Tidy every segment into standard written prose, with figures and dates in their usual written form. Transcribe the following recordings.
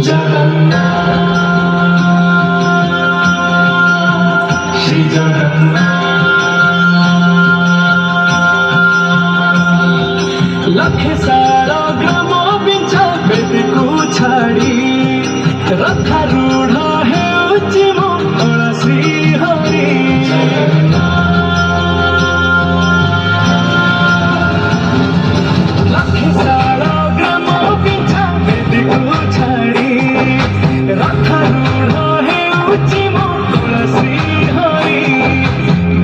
জগন্নাথ শ্রী জগন্নাথ লক্ষে সারা গ্রাম বিঞ্ছ বেদକୁ ଛାଡ଼ି ରଥାରୂଢ଼ ହେଉଛି ମଙ୍ଗଳ ଶ୍ରୀ ହରି ଲକ୍ଷେ ସାରା ଗ୍ରାମ ବିଞ୍ଛ ବେଦକୁ ଛାଡ଼ି ରଥାରୂଢ଼ ହେଉଛି ମଙ୍ଗଳ ଶ୍ରୀ ହରି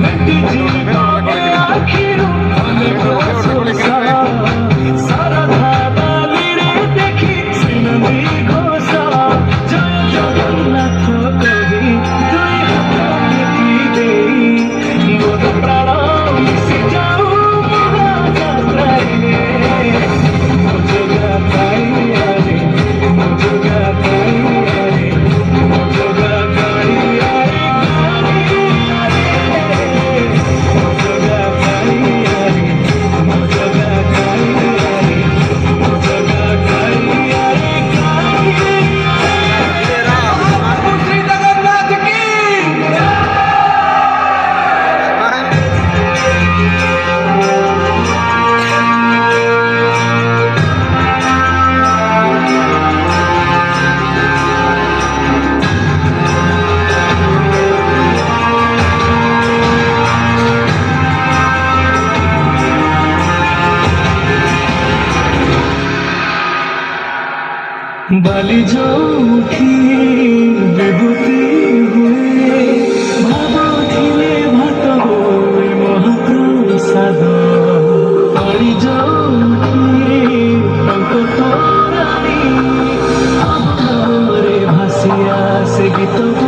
ବେଟି ଯିବ ଆଖିରୁ ଅନେକ ଶୋଷ ଶରଧା ବାଲିରେ ଦେଖି ଶ୍ରୀନନ୍ଦୀ ଘୋଷ ଜୟ ଜଗନ୍ନାଥ କହି ଦୁଇ ହାତ ଟେକି ଦେଇ ମୋର ପ୍ରାଣ ମିଶି ଯାଉ ମହାଯାତ୍ରାରେ ମୋ ଜଗା କାଳିଆରେ ମୋ ଜଗା କାଳିଆରେ ମୋ ଜଗା କାଳିଆରେ ମୋ ଜଗା କାଳିଆରେ ମୋ ଜଗା କାଳିଆରେ ମୋ ଜଗା କାଳିଆରେ श्री जगन्नाथ की बाली जोठी विभूति हुए भावथिले भात हुए महाप्रसाद बाली जोठी टंक तोरानी अमरे भासिया से गीत